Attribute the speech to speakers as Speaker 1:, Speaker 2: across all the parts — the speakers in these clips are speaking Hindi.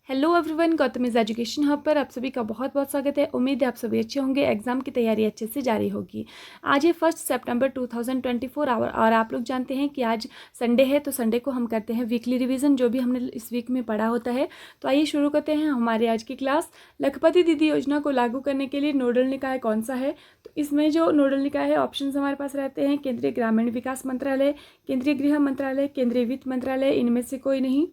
Speaker 1: हेलो एवरीवन, गौतमीज एजुकेशन हब पर आप सभी का बहुत बहुत स्वागत है। उम्मीद है आप सभी अच्छे होंगे, एग्जाम की तैयारी अच्छे से जारी होगी। आज है 1 सितंबर 2024 और आप लोग जानते हैं कि आज संडे है, तो संडे को हम करते हैं वीकली रिवीजन, जो भी हमने इस वीक में पढ़ा होता है। तो आइए शुरू करते हैं हमारी आज की क्लास। लखपति दीदी योजना को लागू करने के लिए नोडल निकाय कौन सा है? तो इसमें जो नोडल निकाय है, ऑप्शन हमारे पास रहते हैं केंद्रीय ग्रामीण विकास मंत्रालय, केंद्रीय गृह मंत्रालय, केंद्रीय वित्त मंत्रालय। इनमें से कोई नहीं।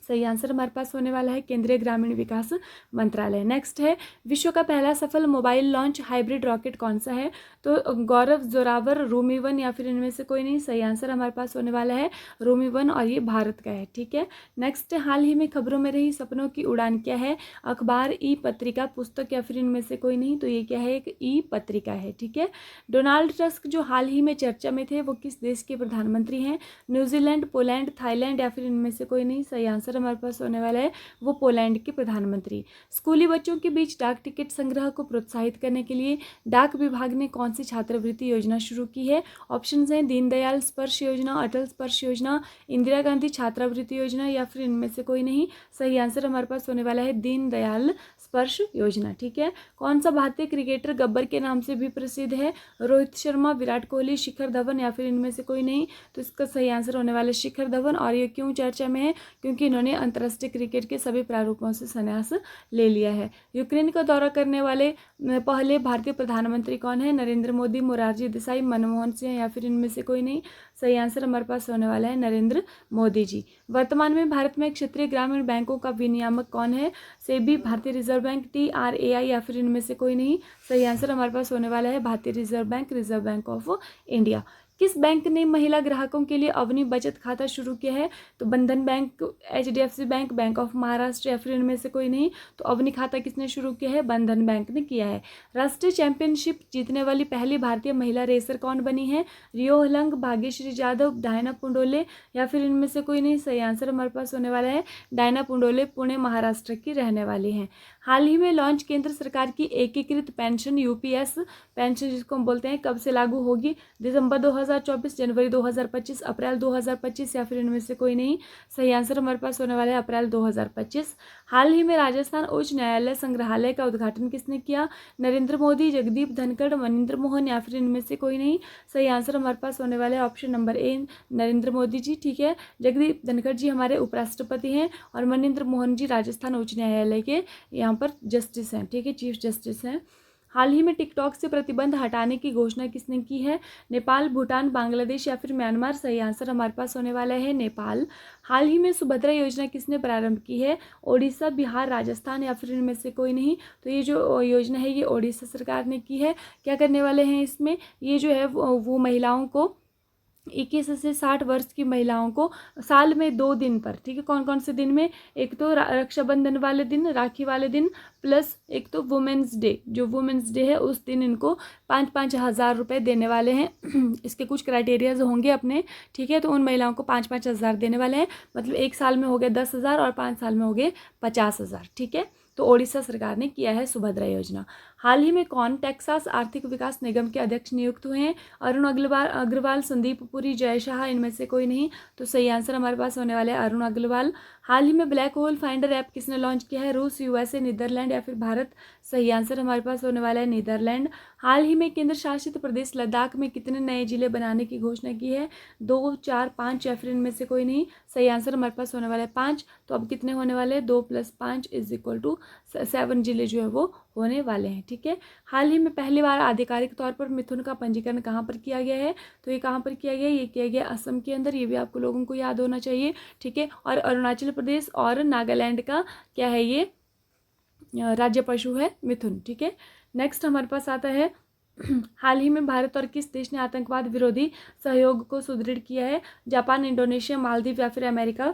Speaker 1: सही आंसर हमारे पास होने वाला है केंद्रीय ग्रामीण विकास मंत्रालय। नेक्स्ट है, विश्व का पहला सफल मोबाइल लॉन्च हाइब्रिड रॉकेट कौन सा है? तो गौरव, जोरावर, रूमी 1 या फिर इनमें से कोई नहीं। सही आंसर हमारे पास होने वाला है रूमी 1 और ये भारत का है। ठीक है। नेक्स्ट, हाल ही में खबरों में रही सपनों की उड़ान क्या है? अखबार, ई पत्रिका, पुस्तक या फिर इनमें से कोई नहीं। तो ये क्या है? एक ई पत्रिका है। ठीक है। डोनाल्ड टस्क जो हाल ही में चर्चा में थे, वो किस देश के प्रधानमंत्री हैं? न्यूजीलैंड, पोलैंड, थाईलैंड या फिर इनमें से कोई नहीं। सही आंसर हमारे पास होने वाला है वो पोलैंड के प्रधानमंत्री। स्कूली बच्चों के बीच डाक टिकट संग्रह को प्रोत्साहित करने के लिए डाक विभाग ने कौन सी छात्रवृत्ति योजना शुरू की है? ऑप्शंस हैं दीनदयाल स्पर्श योजना, अटल स्पर्श योजना, इंदिरा गांधी छात्रवृत्ति योजना या फिर इनमें से कोई नहीं। सही आंसर हमारे पास होने वाला है दीनदयाल स्पर्श योजना। ठीक है। कौन सा भारतीय क्रिकेटर गब्बर के नाम से भी प्रसिद्ध है? रोहित शर्मा, विराट कोहली, शिखर धवन या फिर इनमें से कोई नहीं। तो इसका सही आंसर होने वाला है शिखर धवन। और ये क्यों चर्चा में है? क्योंकि इन्होंने अंतर्राष्ट्रीय क्रिकेट के सभी प्रारूपों से संन्यास ले लिया है। यूक्रेन का दौरा करने वाले पहले भारतीय प्रधानमंत्री कौन है? नरेंद्र मोदी, मोरारजी देसाई, मनमोहन सिंह या फिर इनमें से कोई नहीं। सही आंसर हमारे पास होने वाला है नरेंद्र मोदी जी। वर्तमान में भारत में क्षेत्रीय ग्रामीण बैंकों का विनियामक कौन है? सेबी, भारतीय रिजर्व बैंक, TRAI या फिर इनमें से कोई नहीं। सही आंसर हमारे पास होने वाला है भारतीय reserve bank, reserve bank of India. किस बैंक ने महिला ग्राहकों के लिए अवनी बचत खाता शुरू किया है? तो बंधन bank, HDFC bank, bank of Maharashtra या फिर इनमें से कोई नहीं। तो अवनी खाता किसने शुरू किया है? बंधन बैंक ने किया है। राष्ट्रीय चैंपियनशिप जीतने वाली पहली भारतीय महिला रेसर कौन बनी है? रियो हलंग, भाग्यश्री जाधव, डायना पुंडोले या फिर इनमें से कोई नहीं। सही आंसर हमारे पास होने वाला है डायना पुंडोले, पुणे महाराष्ट्र की रहने वाली हैं। हाल ही में लॉन्च केंद्र सरकार की एकीकृत पेंशन UPS पेंशन जिसको हम बोलते हैं, कब से लागू होगी? दिसंबर 2024, जनवरी 2025, अप्रैल 2025 या फिर इनमें से कोई नहीं। सही आंसर हमारे पास होने वाला है अप्रैल 2025। हाल ही में राजस्थान उच्च न्यायालय संग्रहालय का उद्घाटन किसने किया? नरेंद्र मोदी, जगदीप धनखड़, मनिंद्र मोहन या फिर इनमें से कोई नहीं। सही आंसर हमारे पास होने वाला है option number A, Narendra Modi ji. ठीक है। जगदीप धनखड़ जी हमारे उपराष्ट्रपति हैं और मनिंद्र मोहन जी राजस्थान उच्च न्यायालय के यहाँ पर जस्टिस हैं। ठीक है, चीफ जस्टिस हैं। हाल ही में टिकटॉक से प्रतिबंध हटाने की घोषणा किसने की है? नेपाल, भूटान, बांग्लादेश या फिर म्यांमार। सही आंसर हमारे पास होने वाला है नेपाल। हाल ही में सुभद्रा योजना किसने प्रारंभ की है? ओडिशा, बिहार, राजस्थान या फिर इनमें से कोई नहीं। तो ये जो योजना है ये ओडिशा सरकार ने की है। क्या करने वाले हैं इसमें? ये जो है वो महिलाओं को 21 से 60 वर्ष की महिलाओं को साल में 2 दिन पर, ठीक है, कौन कौन से दिन में? एक तो रक्षाबंधन वाले दिन, राखी वाले दिन, प्लस एक तो वुमेंस डे, जो वुमेंस डे है उस दिन इनको 5-5 हज़ार रुपये देने वाले हैं। इसके कुछ क्राइटेरियाज होंगे अपने। ठीक है। तो उन महिलाओं को 5-5 हज़ार देने वाले हैं। मतलब एक साल में हो गए 10,000 और 5 साल में हो गए 50,000। ठीक है। तो ओडिशा सरकार ने किया है सुभद्रा योजना। हाल ही में कौन टेक्सास आर्थिक विकास निगम के अध्यक्ष नियुक्त हुए हैं? अरुण अग्रवाल, संदीप पुरी, जय शाह, इनमें से कोई नहीं। तो सही आंसर हमारे पास होने वाले हैं अरुण अग्रवाल। हाल ही में ब्लैक होल फाइंडर ऐप किसने लॉन्च किया है? रूस, USA, नीदरलैंड या फिर भारत। सही आंसर हमारे पास होने वाला है नीदरलैंड। हाल ही में केंद्र शासित प्रदेश लद्दाख में कितने नए जिले बनाने की घोषणा की है? 2, 4, 5 या फिर इनमें से कोई नहीं। सही आंसर हमारे पास होने वाला है 5। तो अब कितने होने वाले हैं? 2 + 5 = 7 जिले जो है वो होने वाले हैं। ठीक है। हाल ही में पहली बार आधिकारिक तौर पर मिथुन का पंजीकरण कहाँ पर किया गया है? तो ये कहाँ पर किया गया? ये किया गया असम के अंदर। ये भी आपको लोगों को याद होना चाहिए। ठीक है। और अरुणाचल प्रदेश और नागालैंड का क्या है? ये राज्य पशु है मिथुन। ठीक है। नेक्स्ट हमारे पास आता है हाल ही में भारत और किस देश ने आतंकवाद विरोधी सहयोग को सुदृढ़ किया है? जापान, इंडोनेशिया, मालदीव या फिर अमेरिका।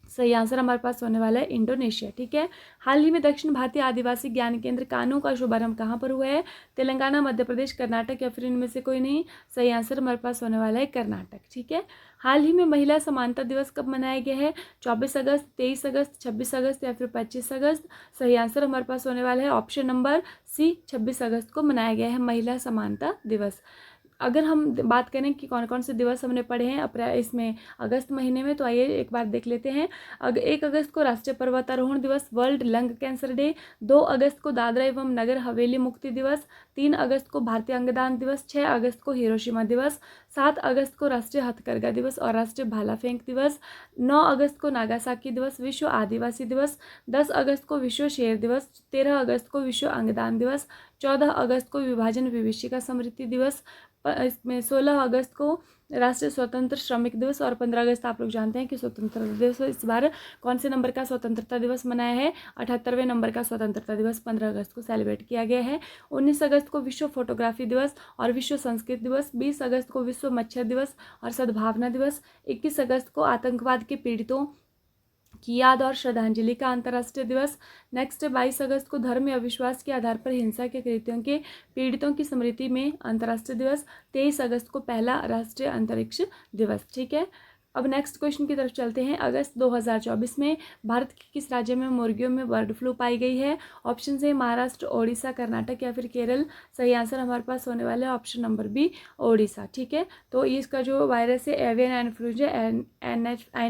Speaker 1: सही आंसर हमारे पास होने वाला है इंडोनेशिया। ठीक है। हाल ही में दक्षिण भारतीय आदिवासी ज्ञान केंद्र कानू का शुभारंभ कहाँ पर हुआ है? तेलंगाना, मध्य प्रदेश, कर्नाटक या फिर इनमें से कोई नहीं। सही आंसर हमारे पास होने वाला है कर्नाटक। ठीक है। हाल ही में महिला समानता दिवस कब मनाया गया है? 24 अगस्त, 23 अगस्त, 26 अगस्त या फिर 25 अगस्त। सही आंसर हमारे पास होने वाला है ऑप्शन नंबर C, 26 अगस्त को मनाया गया है महिला समानता दिवस। अगर हम बात करें कि कौन कौन से दिवस हमने पढ़े हैं इसमें अगस्त महीने में, तो आइए एक बार देख लेते हैं। 1 अगस्त को राष्ट्रीय पर्वतारोहण दिवस, वर्ल्ड लंग कैंसर डे। 2 अगस्त को दादरा एवं नगर हवेली मुक्ति दिवस। 3 अगस्त को भारतीय अंगदान दिवस। 6 अगस्त को हिरोशिमा दिवस। 7 अगस्त को राष्ट्रीय हथकरघा दिवस और राष्ट्रीय भाला फेंक दिवस। 9 अगस्त को नागासाकी दिवस, विश्व आदिवासी दिवस। 10 अगस्त को विश्व शेर दिवस। 13 अगस्त को विश्व अंगदान दिवस। 14 अगस्त को विभाजन विभीषिका स्मृति दिवस। इसमें 16 अगस्त को राष्ट्रीय स्वतंत्र श्रमिक दिवस और 15 अगस्त आप लोग जानते हैं कि स्वतंत्रता दिवस। इस बार कौन से नंबर का स्वतंत्रता दिवस मनाया है? 78वें नंबर का स्वतंत्रता दिवस 15 अगस्त को सेलिब्रेट किया गया है। 19 अगस्त को विश्व फोटोग्राफी दिवस और विश्व संस्कृत दिवस। 20 अगस्त को विश्व मच्छर दिवस और सद्भावना दिवस। 21 अगस्त को आतंकवाद के पीड़ितों की याद और श्रद्धांजलि का अंतर्राष्ट्रीय दिवस। नेक्स्ट 22 अगस्त को धर्म या विश्वास के आधार पर हिंसा के कृत्यों के पीड़ितों की स्मृति में अंतर्राष्ट्रीय दिवस। 23 अगस्त को पहला राष्ट्रीय अंतरिक्ष दिवस। ठीक है, अब नेक्स्ट क्वेश्चन की तरफ चलते हैं। अगस्त 2024 में भारत के किस राज्य में मुर्गियों में बर्ड फ्लू पाई गई है? ऑप्शन ए महाराष्ट्र, ओडिशा, कर्नाटक या फिर केरल। सही आंसर हमारे पास होने वाला है ऑप्शन नंबर बी, ओडिशा। ठीक है, तो इसका जो वायरस है एवियन इन्फ्लुएंजा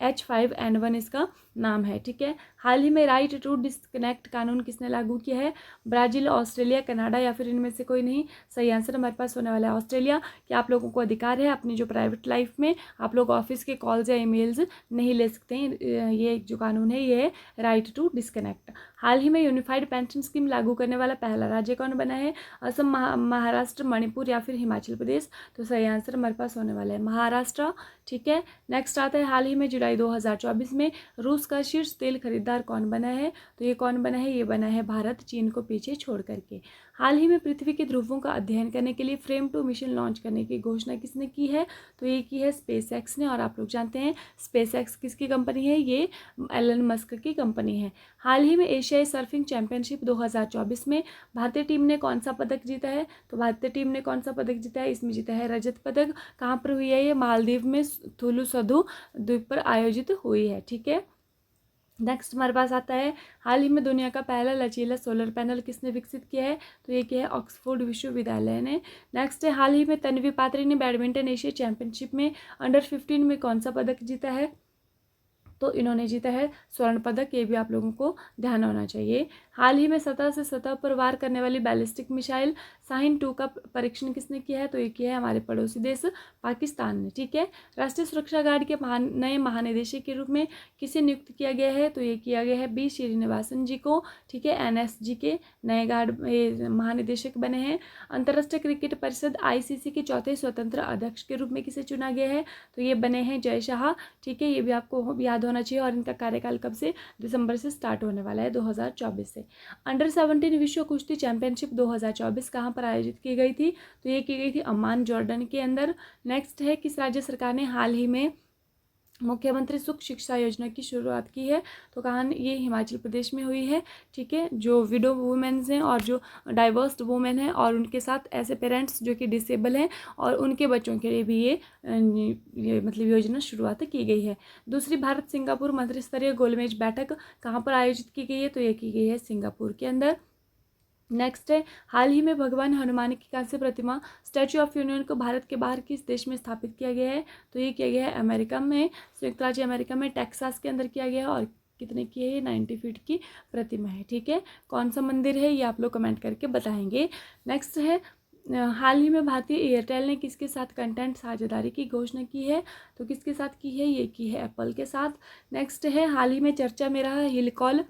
Speaker 1: H5N1 इसका नाम है। ठीक है, हाल ही में राइट टू डिस्कनेक्ट कानून किसने लागू किया है? ब्राजील, ऑस्ट्रेलिया, कनाडा या फिर इनमें से कोई नहीं। सही आंसर हमारे पास होने वाला है ऑस्ट्रेलिया, कि आप लोगों को अधिकार है अपनी जो प्राइवेट लाइफ में आप लोग ऑफिस के कॉल्स या ईमेल्स नहीं ले सकते हैं। ये जो कानून है ये है राइट टू डिस्कनेक्ट। हाल ही में यूनिफाइड पेंशन स्कीम लागू करने वाला पहला राज्य कौन बना है? असम, महाराष्ट्र, मणिपुर या फिर हिमाचल प्रदेश। तो सही आंसर हमारे पास होने वाला है महाराष्ट्र। ठीक है, नेक्स्ट आता है हाल ही में जुलाई 2024 में रूस का शीर्ष तेल खरीदार कौन बना है? तो ये कौन बना है? ये बना है भारत, चीन को पीछे छोड़ करके। हाल ही में पृथ्वी के ध्रुवों का अध्ययन करने के लिए फ्रेम 2 मिशन लॉन्च करने की घोषणा किसने की है? तो ये की है स्पेस एक्स ने, और आप लोग जानते हैं स्पेस एक्स किसकी कंपनी है? ये एलन मस्क की कंपनी है। हाल ही में एशियाई सर्फिंग चैंपियनशिप 2024 में भारतीय टीम ने कौन सा पदक जीता है? तो भारतीय टीम ने कौन सा पदक जीता है? इसमें जीता है रजत पदक। कहाँ पर हुई है ये? मालदीव में थुलु सधु द्वीप पर आयोजित हुई है। ठीक है, नेक्स्ट हमारे पास आता है हाल ही में दुनिया का पहला लचीला सोलर पैनल किसने विकसित किया है? तो ये क्या है? ऑक्सफोर्ड विश्वविद्यालय ने। नेक्स्ट है हाल ही में तन्वी पात्री ने बैडमिंटन एशिया चैंपियनशिप में अंडर 15 में कौन सा पदक जीता है? तो इन्होंने जीता है स्वर्ण पदक। ये भी आप लोगों को ध्यान होना चाहिए। हाल ही में सतह से सतह पर वार करने वाली बैलिस्टिक मिसाइल शाहीन 2 का परीक्षण किसने किया है? तो ये किया है हमारे पड़ोसी देश पाकिस्तान ने। ठीक है, राष्ट्रीय सुरक्षा गार्ड के नए महानिदेशक के रूप में किसे नियुक्त किया गया है? तो ये किया गया है बी श्रीनिवासन जी को। ठीक है, NSG के नए गार्ड महानिदेशक बने हैं। अंतर्राष्ट्रीय क्रिकेट परिषद ICC के चौथे स्वतंत्र अध्यक्ष के रूप में किसे चुना गया है? तो ये बने हैं जय शाह। ठीक है, ये भी आपको याद होना चाहिए। और इनका कार्यकाल कब से? दिसंबर से स्टार्ट होने वाला है, 2024 से। अंडर 17 विश्व कुश्ती चैंपियनशिप 2024 कहाँ पर आयोजित की गई थी? तो ये की गई थी अम्मान, जॉर्डन के अंदर। नेक्स्ट है किस राज्य सरकार ने हाल ही में मुख्यमंत्री सुख शिक्षा योजना की शुरुआत की है? तो कहाँ? ये हिमाचल प्रदेश में हुई है। ठीक है, जो विडो वुमेन्स हैं और जो डाइवर्स्ड वुमेन हैं और उनके साथ ऐसे पेरेंट्स जो कि डिसेबल हैं और उनके बच्चों के लिए भी ये मतलब योजना शुरुआत की गई है। दूसरी भारत सिंगापुर मंत्रिस्तरीय गोलमेज बैठक कहाँ पर आयोजित की गई है? तो ये की गई है सिंगापुर के अंदर। नेक्स्ट है हाल ही में भगवान हनुमान की कांस्य प्रतिमा स्टैच्यू ऑफ यूनियन को भारत के बाहर किस देश में स्थापित किया गया है? तो ये किया गया है अमेरिका में, संयुक्त राज्य अमेरिका में टेक्सास के अंदर किया गया है। और कितने की है? ये 90 फीट की प्रतिमा है। ठीक है, कौन सा मंदिर है ये आप लोग कमेंट करके बताएंगे। नेक्स्ट है हाल ही में भारतीय एयरटेल ने किसके साथ कंटेंट साझेदारी की घोषणा की है? तो किसके साथ की है? ये की है एप्पल के साथ। नेक्स्ट है हाल ही में चर्चा में रहा हिलकॉल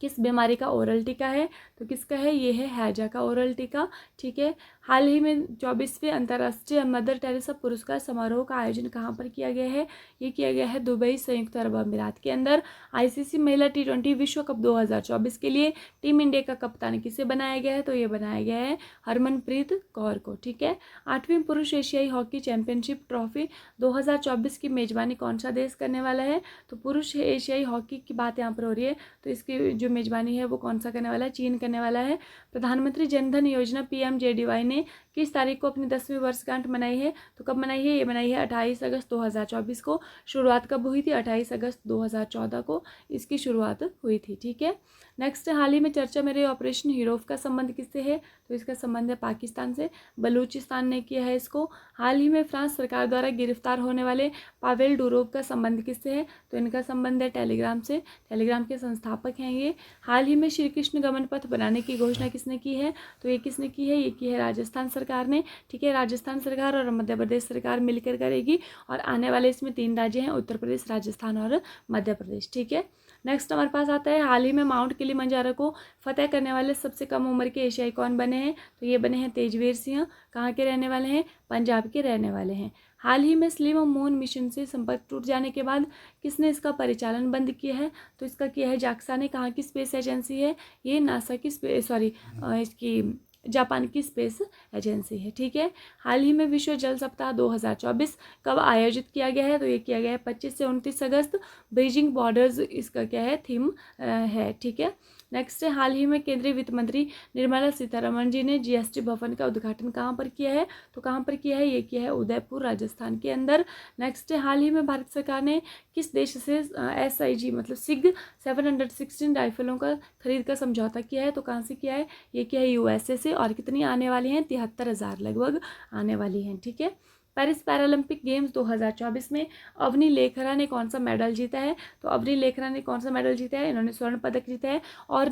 Speaker 1: किस बीमारी का ओरल टीका है? तो किसका है? ये है हैजा का ओरल टीका। ठीक है, हाल ही में 24वें अंतर्राष्ट्रीय मदर टेरेसा पुरस्कार समारोह का आयोजन कहाँ पर किया गया है? ये किया गया है दुबई, संयुक्त अरब अमीरात के अंदर। ICC महिला T20 विश्व कप 2024 के लिए टीम इंडिया का कप्तान किसे बनाया गया है? तो ये बनाया गया है हरमनप्रीत कौर को। ठीक है, 8वीं पुरुष एशियाई हॉकी चैंपियनशिप ट्रॉफी 2024 की मेजबानी कौन सा देश करने वाला है? तो पुरुष एशियाई हॉकी की बात यहाँ पर हो रही है, तो इसकी जो मेजबानी है वो कौन सा करने वाला है? चीन करने वाला है। प्रधानमंत्री जनधन योजना PMJDY ने ने किस तारीख को अपनी 10वीं वर्षगांठ मनाई है? तो कब मनाई है? ये मनाई है 28 अगस्त 2024 को। शुरुआत कब हुई थी? 28 अगस्त 2014 को इसकी शुरुआत हुई थी। ठीक है। नेक्स्ट, हाल ही में चर्चा में रहे ऑपरेशन हीरोफ का संबंध किससे है? तो इसका संबंध है पाकिस्तान से, बलूचिस्तान ने किया है इसको। हाल ही में फ्रांस सरकार द्वारा गिरफ्तार होने वाले पावेल डुरोव का संबंध किससे है? तो इनका संबंध है टेलीग्राम से, टेलीग्राम के संस्थापक हैं ये। हाल ही में श्री कृष्ण गमन पथ बनाने की घोषणा किसने की है? तो ये किसने की है? ये की है राजस्थान सरकार ने। ठीक है, राजस्थान सरकार और मध्य प्रदेश सरकार मिलकर करेगी और आने वाले इसमें 3 राज्य हैं, उत्तर प्रदेश, राजस्थान और मध्य प्रदेश। ठीक है। नेक्स्ट हमारे पास आता है, हाल ही में माउंट किलिमंजारो को फतेह करने वाले सबसे कम उम्र के एशियाई कौन बने हैं? तो ये बने हैं तेजवीर सिंह। कहाँ के रहने वाले हैं? पंजाब के रहने वाले हैं। हाल ही में स्लिम मून मिशन से संपर्क टूट जाने के बाद किसने इसका परिचालन बंद किया है? तो इसका किया है जाक्सा ने। कहाँ की स्पेस एजेंसी है? ये नासा की इसकी जापान की स्पेस एजेंसी है। ठीक है। हाल ही में विश्व जल सप्ताह 2024 कब आयोजित किया गया है? तो ये किया गया है 25 से 29 अगस्त। ब्रिजिंग बॉर्डर्स इसका क्या है? थीम है। ठीक है। नेक्स्ट है, हाल ही में केंद्रीय वित्त मंत्री निर्मला सीतारमण जी ने जीएसटी भवन का उद्घाटन कहाँ पर किया है? तो कहाँ पर किया है? ये किया है उदयपुर, राजस्थान के अंदर। नेक्स्ट है, हाल ही में भारत सरकार ने किस देश से SIG मतलब सिग 716 राइफलों का खरीद का समझौता किया है? तो कहाँ से किया है? ये किया है USA से। और कितनी आने वाली हैं? 73,000 लगभग आने वाली हैं। ठीक है। पेरिस पैरालंपिक गेम्स 2024 में अवनी लेखरा ने कौन सा मेडल जीता है? तो अवनी लेखरा ने कौन सा मेडल जीता है? इन्होंने स्वर्ण पदक जीता है और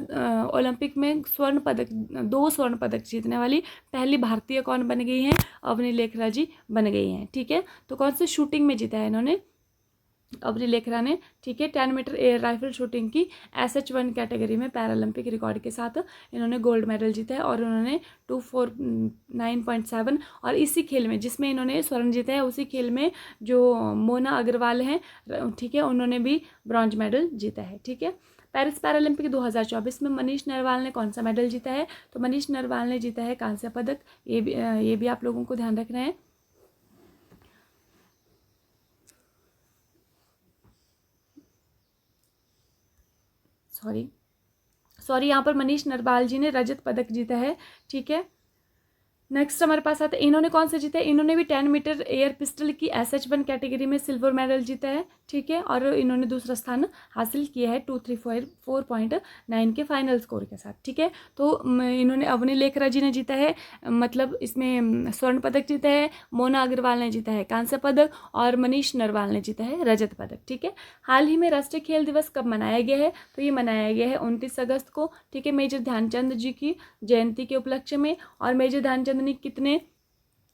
Speaker 1: ओलंपिक में 2 स्वर्ण पदक जीतने वाली पहली भारतीय कौन बन गई हैं? अवनी लेखरा जी बन गई हैं। ठीक है। तो कौन से शूटिंग में जीता है इन्होंने? अवनी लेखरा ने। ठीक है। 10 मीटर एयर राइफल शूटिंग की SH1 कैटेगरी में पैरालंपिक रिकॉर्ड के साथ इन्होंने गोल्ड मेडल जीता है और उन्होंने 249.7 और इसी खेल में जिसमें इन्होंने स्वर्ण जीता है उसी खेल में जो मोना अग्रवाल हैं, ठीक है, उन्होंने भी ब्रॉन्ज मेडल जीता है। ठीक है। पेरिस पैरालंपिक 2024 में मनीष नरवाल ने कौन सा मेडल जीता है? तो मनीष नरवाल ने जीता है कांस्य पदक। ये भी आप लोगों को ध्यान रखना है। सॉरी यहाँ पर मनीष नरवाल जी ने रजत पदक जीता है। ठीक है। नेक्स्ट हमारे पास आता है, इन्होंने कौन सा जीता है? इन्होंने भी 10 मीटर एयर पिस्टल की SH1 कैटेगरी में सिल्वर मेडल जीता है। ठीक है। और इन्होंने दूसरा स्थान हासिल किया है 234.9 के फाइनल स्कोर के साथ। ठीक है। तो इन्होंने अवनी लेखरा जी ने जीता है, मतलब इसमें स्वर्ण पदक जीता है, मोना अग्रवाल ने जीता है कांस्य पदक और मनीष नरवाल ने जीता है रजत पदक। ठीक है। हाल ही में राष्ट्रीय खेल दिवस कब मनाया गया है? तो ये मनाया गया है 29 अगस्त को। ठीक है। मेजर ध्यानचंद जी की जयंती के उपलक्ष्य में। और मेजर ध्यानचंद ने कितने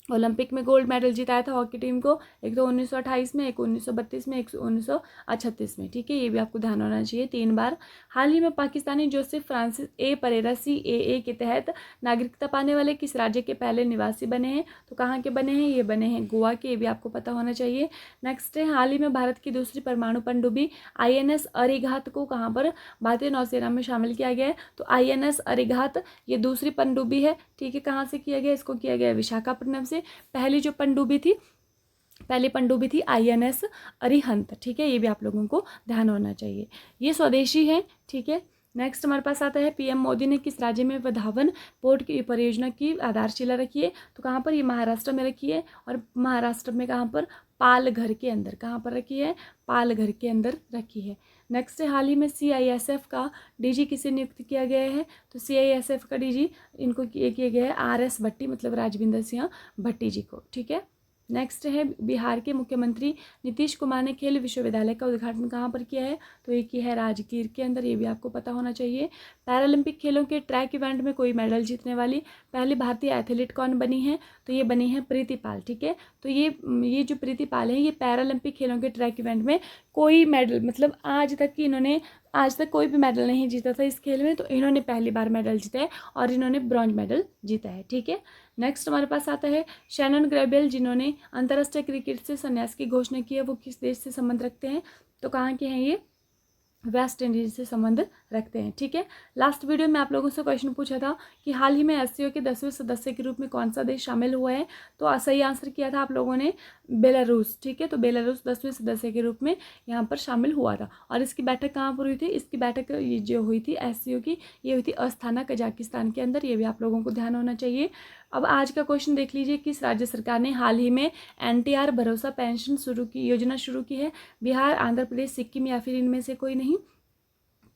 Speaker 1: ओलंपिक में गोल्ड मेडल जिताया था हॉकी टीम को? एक तो 1928 में, एक 1932 में, एक 1938 में। ठीक है। ये भी आपको ध्यान होना चाहिए 3 बार। हाल ही में पाकिस्तानी जोसेफ फ्रांसिस ए परेरा CAA के तहत नागरिकता पाने वाले किस राज्य के पहले निवासी बने हैं? तो कहाँ के बने हैं? ये बने हैं गोवा के। ये भी आपको पता होना चाहिए। नेक्स्ट है, हाल ही में भारत की दूसरी परमाणु पनडुब्बी INS अरिघात को कहाँ पर भारतीय नौसेना में शामिल किया गया है? तो INS अरिघात ये दूसरी पनडुब्बी है। ठीक है। कहाँ से किया गया? इसको किया गया विशाखापट्टनम से। पहली पनडुब्बी थी INS अरिहंत। ठीक है। ये भी आप लोगों को ध्यान होना चाहिए। ये स्वदेशी है। ठीक है। नेक्स्ट हमारे पास आता है, PM मोदी ने किस राज्य में वधावन पोर्ट की परियोजना की आधारशिला रखी है? तो कहाँ पर? ये महाराष्ट्र में रखी है। और महाराष्ट्र में कहाँ पर? पालघर के अंदर। कहाँ पर रखी है? पालघर के अंदर रखी है। नेक्स्ट है, हाल ही में CISF का DG किसे नियुक्त किया गया है? तो CISF का DG इनको किया गया है RS भट्टी, मतलब राजविंदर सिंह भट्टी जी को। ठीक है। नेक्स्ट है, बिहार के मुख्यमंत्री नीतीश कुमार ने खेल विश्वविद्यालय का उद्घाटन कहाँ पर किया है? तो ये किया है राजगीर के अंदर। ये भी आपको पता होना चाहिए। पैरालंपिक खेलों के ट्रैक इवेंट में कोई मेडल जीतने वाली पहली भारतीय एथलीट कौन बनी है? तो ये बनी है प्रीति पाल। ठीक है। तो ये जो प्रीति पाल है, ये पैरालंपिक खेलों के ट्रैक इवेंट में कोई मेडल, मतलब आज तक कोई भी मेडल नहीं जीता था इस खेल में, तो इन्होंने पहली बार मेडल जीता है और इन्होंने ब्रॉन्ज मेडल जीता है। ठीक है। नेक्स्ट हमारे पास आता है, शैनन ग्रेबियल जिन्होंने अंतर्राष्ट्रीय क्रिकेट से संन्यास की घोषणा की है, वो किस देश से संबंध रखते हैं? तो कहाँ के हैं ये? वेस्ट इंडीज से संबंध रखते हैं। ठीक है। लास्ट वीडियो में आप लोगों से क्वेश्चन पूछा था कि हाल ही में SCO के 10वें सदस्य के रूप में कौन सा देश शामिल हुआ है? तो सही आंसर किया था आप लोगों ने बेलारूस। ठीक है। तो बेलारूस 10वें सदस्य के रूप में यहाँ पर शामिल हुआ था। और इसकी बैठक कहाँ पर हुई थी? इसकी बैठक जो हुई थी SCO की, ये हुई थी अस्थाना कजाकिस्तान के अंदर। ये भी आप लोगों को ध्यान होना चाहिए। अब आज का क्वेश्चन देख लीजिए, किस राज्य सरकार ने हाल ही में NTR भरोसा पेंशन योजना शुरू की है? बिहार, आंध्र प्रदेश, सिक्किम या फिर इनमें से कोई नहीं?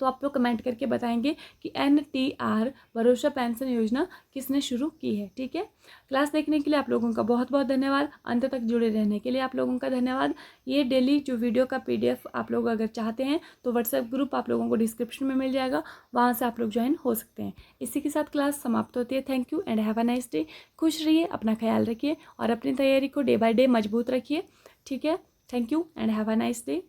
Speaker 1: तो आप लोग कमेंट करके बताएंगे कि NTR भरोसा पेंशन योजना किसने शुरू की है। ठीक है, क्लास देखने के लिए आप लोगों का बहुत बहुत धन्यवाद। अंत तक जुड़े रहने के लिए आप लोगों का धन्यवाद। ये डेली जो वीडियो का PDF आप लोग अगर चाहते हैं तो व्हाट्सएप ग्रुप आप लोगों को डिस्क्रिप्शन में मिल जाएगा, वहाँ से आप लोग ज्वाइन हो सकते हैं। इसी के साथ क्लास समाप्त होती है। Thank you and have a nice day. खुश रहिए, अपना ख्याल रखिए और अपनी तैयारी को डे बाय डे मजबूत रखिए। ठीक है, thank you and have a nice day.